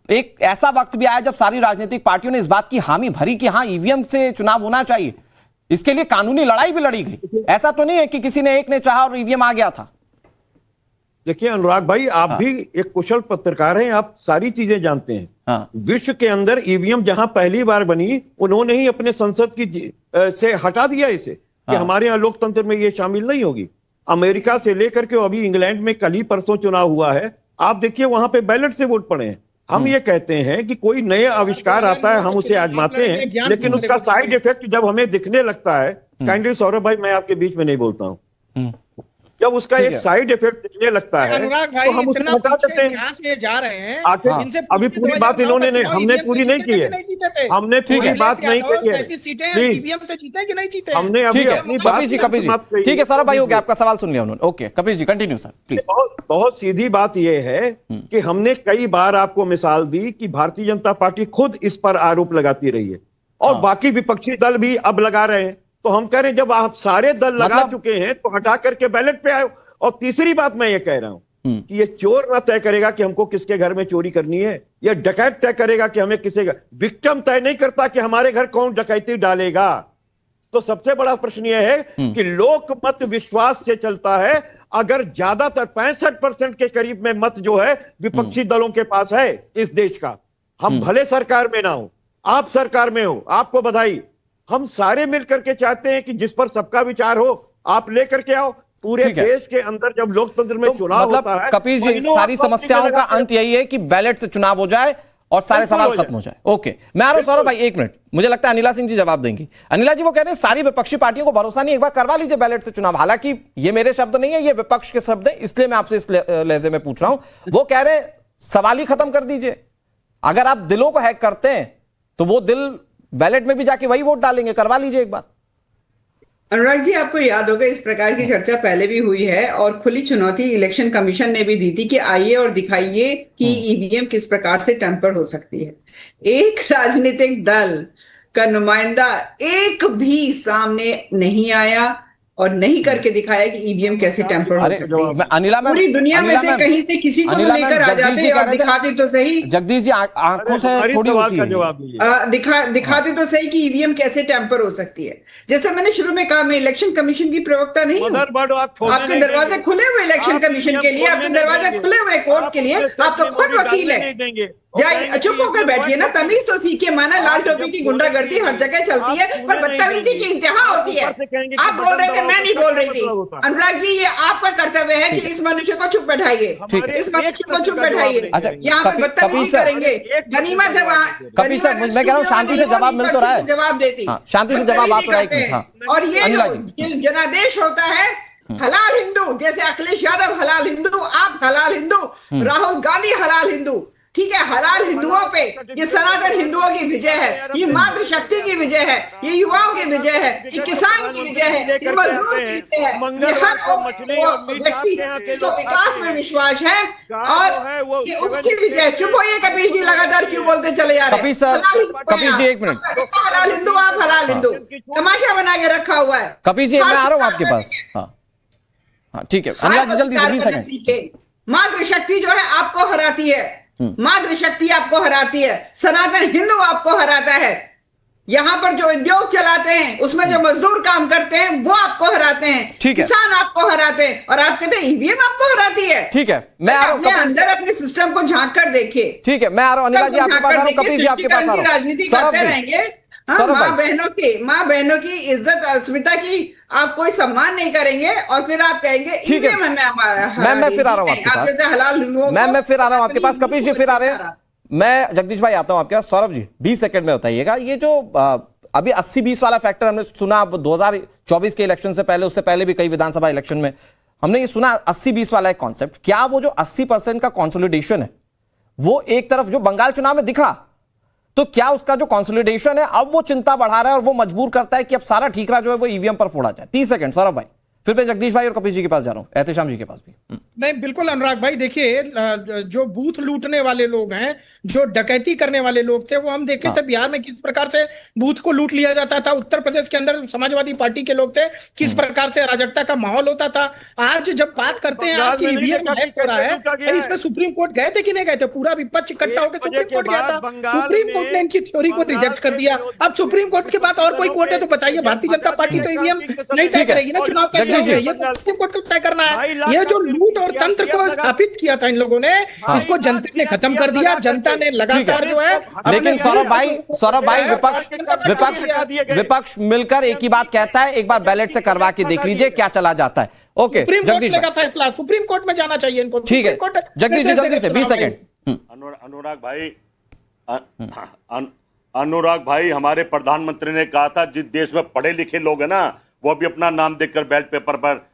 एक ऐसा वक्त भी आया जब सारी राजनीतिक पार्टियों ने इस बात की हामी भरी कि हां ईवीएम से चुनाव होना चाहिए, इसके लिए कानूनी लड़ाई भी लड़ी गई। ऐसा तो नहीं है कि किसी ने एक ने चाहा और ईवीएम आ गया था। देखिए अनुराग भाई, आप भी एक कुशल पत्रकार हैं, आप सारी चीजें जानते हैं। विश्व के अंदर ईवीएम जहां पहली बार बनी, उन्होंने ही अपने संसद की से हटा दिया इसे कि हमारे यहाँ लोकतंत्र में ये शामिल नहीं होगी। अमेरिका से लेकर के अभी इंग्लैंड में कल ही परसों चुनाव हुआ है, आप देखिए वहां पे बैलेट से वोट पड़े हैं। हम ये कहते हैं कि कोई नए आविष्कार आता है, हम उसे आजमाते हैं, लेकिन उसका साइड इफेक्ट जब हमें दिखने लगता है, काइंडली सौरभ भाई, मैं आपके बीच में नहीं बोलता हूं, जब उसका एक साइड इफेक्ट दिखने लगता है तो हम उसे हटा देते हैं। जा रहे हैं आखिर अभी पूरी बात इन्होंने नहीं, हमने पूरी नहीं की है, हमने पूरी बात नहीं की है, ईवीएम से जीते कि नहीं जीते, हमने अभी अपनी बात कपिल जी ठीक है, सौरभ भाई हो गया, आपका सवाल सुन लिया उन्होंने। Okay Kapil ji continue sir please. बहुत सीधी बात यह है कि हमने कई बार आपको मिसाल दी कि भारतीय जनता पार्टी खुद इस पर आरोप लगाती रही है और बाकी विपक्षी दल भी अब लगा रहे हैं, तो हम कह रहे हैं जब आप सारे दल लगा चुके हैं तो हटा करके बैलेट पे आए। और तीसरी बात मैं ये कह रहा हूं कि ये चोर ना तय करेगा कि हमको किसके घर में चोरी करनी है, या डकैत तय करेगा कि हमें किसी विक्टिम तय नहीं करता कि हमारे घर कौन डकैती डालेगा। तो सबसे बड़ा प्रश्न यह है कि लोकमत विश्वास से चलता है। अगर ज्यादातर 65% के करीब में मत जो है विपक्षी दलों के पास है इस देश का, हम भले सरकार में ना हो, आप सरकार में हो, आपको बधाई, हम सारे मिलकर के चाहते हैं कि जिस पर सबका विचार हो आप लेकर के आओ। पूरे देश के अंदर जब लोकतंत्र में चुनाव मतलब होता है, कपिल जी सारी समस्याओं का अंत यही है कि बैलेट से चुनाव हो जाए और सारे सवाल खत्म हो जाए। ओके मैं आ रहा हूं सौरभ भाई, एक मिनट, मुझे लगता है अनिला सिंह जी जवाब देंगी। अनिला जी वो कह रहे हैं सारी विपक्षी पार्टियों को भरोसा नहीं, एक बार करवा लीजिए बैलेट से चुनाव। हालांकि ये मेरे शब्द नहीं है, ये विपक्ष के शब्द है, इसलिए मैं आपसे इस लहजे में पूछ रहा हूं। वो कह रहे हैं सवाल ही खत्म कर दीजिए, अगर आप दिलों को हैक करते हैं तो वो दिल बैलेट में भी जाके वही वोट डालेंगे, करवा लीजिए एक बार। अनुराग जी आपको याद होगा इस प्रकार की चर्चा पहले भी हुई है और खुली चुनौती इलेक्शन कमीशन ने भी दी थी कि आइए और दिखाइए कि ईवीएम किस प्रकार से टेम्पर हो सकती है। एक राजनीतिक दल का नुमाइंदा एक भी सामने नहीं आया और नहीं करके दिखाया कि ईवीएम कैसे टेम्पर हो सकती है। अनिला मैम, पूरी दुनिया में से कहीं से किसी को लेकर आ जाते और दिखाते तो सही, जगदीश जी आंखों से थोड़ी होती है, दिखाते तो सही कि ईवीएम कैसे टेम्पर हो सकती है। जैसे मैंने शुरू में कहा, मैं इलेक्शन कमीशन की प्रवक्ता नहीं हूँ। आपके दरवाजे खुले हुए इलेक्शन कमीशन के लिए, आपके दरवाजे खुले हुए कोर्ट के लिए, आप तो खुद वकील है। जाइए चुप होकर बैठिए ना, तमीज तो सीखिए। माना लाल टोपी की गुंडागर्दी हर जगह चलती है पर बदतमीजी की इंतहा होती है। आप बोल रहे थे, मैं नहीं बोल रही थी। अनुराग जी ये आपका कर्तव्य है कि इस मनुष्य को चुप बैठाइए, इस मनुष्य को चुप बैठाइए। यहाँ पर बदतमीजी करेंगे, गनीमत है वहाँ। कपिल सर मैं कह रहा हूँ शांति से जवाब मिल तो रहा है, जवाब देती, शांति से जवाब आप रहा। और ये जनादेश होता है हलाल हिंदू, जैसे अखिलेश यादव हलाल हिंदू, आप हलाल हिंदू, राहुल गांधी हलाल हिंदू, ठीक है। हलाल हिंदुओं पे ये सनातन हिंदुओं की विजय है, ये मातृशक्ति की विजय है, ये युवाओं की विजय है, ये किसान की विजय है, ये मजदूर की विजय है, ये हर व्यक्ति जिसको विकास में विश्वास है और ये उसकी विजय। चुप होइए कपिल जी, लगातार क्यों बोलते चले जा रहे हैं। कपिल जी एक मिनट, हलाल हिंदू, आप हलाल हिंदू, तमाशा बना के रखा हुआ है। कपिल जी मैं आ रहा हूँ आपके पास। हाँ ठीक है अनिला जी जल्दी से 20 सेकंड। मातृशक्ति जो है आपको हराती है, मातृशक्ति आपको हराती है, सनातन हिंदू आपको हराता है। यहाँ पर जो उद्योग चलाते हैं उसमें जो मजदूर काम करते हैं वो आपको हराते हैं, किसान आपको हराते हैं और आप कहते हैं ईवीएम आपको हराती है। ठीक है मैं आ रहा हूँ, अंदर अपने सिस्टम को झांक कर देखिए। ठीक है मैं आ रहा हूँ अनिला जी आपके पास आ रहा हूँ, कपिल जी आपके पास आ रहा हूँ। राजनीति करते रहेंगे, माँ बहनों की इज्जत अस्मिता की आप कोई सम्मान नहीं करेंगे और फिर आप कहेंगे ठीक है मैं फिर आ रहा हूँ आपके पास, हलाल मैं फिर आ रहा हूँ आपके पास। कपिल जी फिर आ रहे हैं, मैं जगदीश भाई आता हूँ आपके पास। सौरभ जी 20 सेकंड में बताइएगा, ये जो अभी 80-20 वाला फैक्टर हमने सुना 2024 के इलेक्शन से पहले, उससे पहले भी कई विधानसभा इलेक्शन में हमने ये सुना 80-20 वाला एक कॉन्सेप्ट, क्या वो जो 80% का कंसोलिडेशन है वो एक तरफ जो बंगाल चुनाव में दिखा, तो क्या उसका जो कंसोलिडेशन है अब वो चिंता बढ़ा रहा है और वो मजबूर करता है कि अब सारा ठीकरा जो है वो ईवीएम पर फोड़ा जाए? 30 सेकंड सौरभ भाई, फिर मैं जगदीश भाई और कपिल जी के पास जा रहा हूं, एहतेशाम जी के पास भी। नहीं बिल्कुल अनुराग भाई, देखिए जो बूथ लूटने वाले लोग हैं, जो डकैती करने वाले लोग थे, वो हम देखे थे बिहार में किस प्रकार से बूथ को लूट लिया जाता था। उत्तर प्रदेश के अंदर समाजवादी पार्टी के लोग थे, किस प्रकार से अराजकता का माहौल होता था। आज जब बात करते हैं आपकी ईवीएम हैक हो रहा है, इसमें सुप्रीम कोर्ट गए थे कि नहीं गए थे? पूरा विपक्ष इकट्ठा होकर सुप्रीम कोर्ट गया था, सुप्रीम कोर्ट ने इनकी थ्योरी को रिजेक्ट कर दिया। अब सुप्रीम कोर्ट के बाद और कोई कोर्ट है तो बताइए, भारतीय जनता पार्टी तो ईवीएम नहीं तय करेगी ना, चुनाव कैसे होंगे कोर्ट को तय करना है। ये जो लूट और तंत्र को स्थापित किया था इन लोगों ने, इसको जनता ने खत्म कर दिया। जनता ने लगातार जो है, लेकिन सौरभ भाई विपक्ष मिलकर एक ही बात कहता है, एक बार बैलेट से करवा के देख लीजिए क्या चला जाता है। ओके सुप्रीम कोर्ट का फैसला, सुप्रीम कोर्ट में जाना चाहिए इनको। ठीक है जगदीश जी जल्दी से 20 सेकंड अनुराग भाई अनुराग भाई, हमारे प्रधानमंत्री ने कहा था जिस देश में पढ़े लिखे लोग हैं ना, वो भी अपना नाम देखकर बैलेट पेपर पर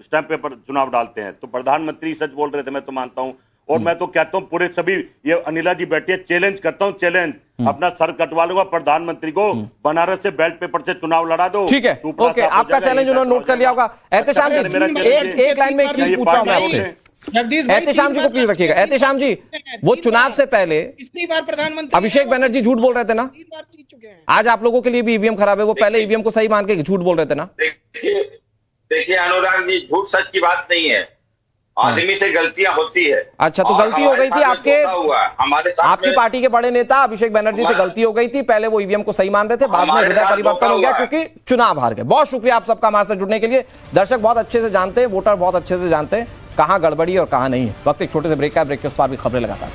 स्टैंप पेपर चुनाव डालते हैं। तो प्रधानमंत्री सच बोल रहे थे, मैं तो मानता हूं। और मैं तो कहता हूं पूरे सभी, ये अनिला जी बैठी है, चैलेंज करता हूं, चैलेंज अपना सर कटवा लूंगा प्रधानमंत्री को, बनारस से बैलेट पेपर से चुनाव लड़ा दो। ठीक है, ओके, आपका चैलेंज उन्होंने नोट कर लिया होगा। एहतेशाम जी, एक लाइन में एक चीज पूछा मैं आपसे, एहतेशाम जी को प्लीज रखिएगा। एहतेशाम जी, वो चुनाव से पहले कितनी बार प्रधानमंत्री अभिषेक बनर्जी झूठ बोल रहे थे ना, 3 बार जीत चुके हैं। आज आप लोगों के लिए भी ईवीएम खराब है, वो पहले ईवीएम को सही मान के झूठ बोल रहे थे ना। देखिए अनुराग जी, झूठ सच की बात नहीं है, आदमी से गलतियां होती है। अच्छा, तो गलती हो गई थी आपके, हमारे आपकी पार्टी के बड़े नेता अभिषेक बनर्जी से गलती हो गई थी। पहले वो ईवीएम को सही मान रहे थे, बाद में हृदय परिवर्तन हो गया क्योंकि चुनाव हार गए। बहुत शुक्रिया आप सबका हमारे साथ जुड़ने के लिए। दर्शक बहुत अच्छे से जानते हैं, वोटर बहुत अच्छे से जानते हैं कहां गड़बड़ी और कहां नहीं है। वक्त एक छोटे से ब्रेक का, ब्रेक के उस पार भी खबरें लगातार